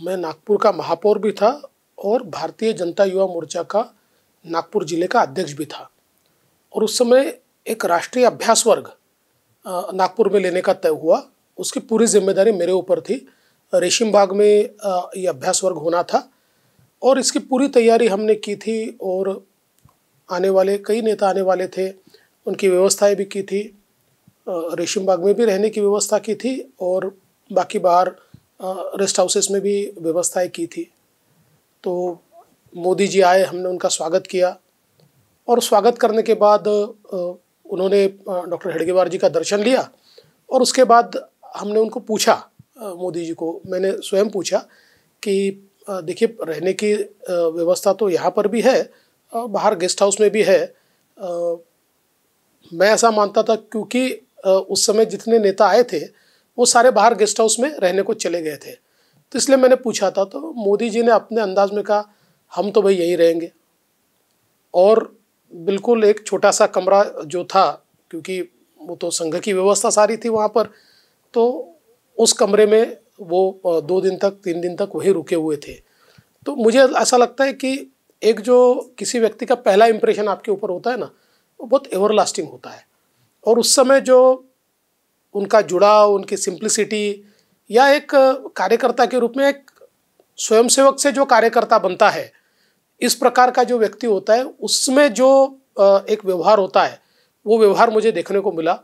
मैं नागपुर का महापौर भी था और भारतीय जनता युवा मोर्चा का नागपुर जिले का अध्यक्ष भी था। और उस समय एक राष्ट्रीय अभ्यास वर्ग नागपुर में लेने का तय हुआ। उसकी पूरी जिम्मेदारी मेरे ऊपर थी। रेशीम बाग में ये अभ्यास वर्ग होना था और इसकी पूरी तैयारी हमने की थी। और आने वाले कई नेता आने वाले थे, उनकी व्यवस्थाएं भी की थी। रेशीम बाग में भी रहने की व्यवस्था की थी और बाकी बाहर रेस्ट हाउसेस में भी व्यवस्थाएं की थी। तो मोदी जी आए, हमने उनका स्वागत किया और स्वागत करने के बाद उन्होंने डॉक्टर हेडगेवार जी का दर्शन लिया। और उसके बाद हमने उनको पूछा, मोदी जी को मैंने स्वयं पूछा कि देखिए, रहने की व्यवस्था तो यहाँ पर भी है, बाहर गेस्ट हाउस में भी है। मैं ऐसा मानता था क्योंकि उस समय जितने नेता आए थे वो सारे बाहर गेस्ट हाउस में रहने को चले गए थे, तो इसलिए मैंने पूछा था। तो मोदी जी ने अपने अंदाज में कहा, हम तो भाई यहीं रहेंगे। और बिल्कुल एक छोटा सा कमरा जो था, क्योंकि वो तो संघ की व्यवस्था सारी थी वहाँ पर, तो उस कमरे में वो 2 दिन तक 3 दिन तक वहीं रुके हुए थे। तो मुझे ऐसा लगता है कि एक जो किसी व्यक्ति का पहला इंप्रेशन आपके ऊपर होता है ना, वो बहुत एवरलास्टिंग होता है। और उस समय जो उनका जुड़ाव, उनकी सिंप्लिसिटी, या एक कार्यकर्ता के रूप में एक स्वयंसेवक से जो कार्यकर्ता बनता है, इस प्रकार का जो व्यक्ति होता है, उसमें जो एक व्यवहार होता है, वो व्यवहार मुझे देखने को मिला।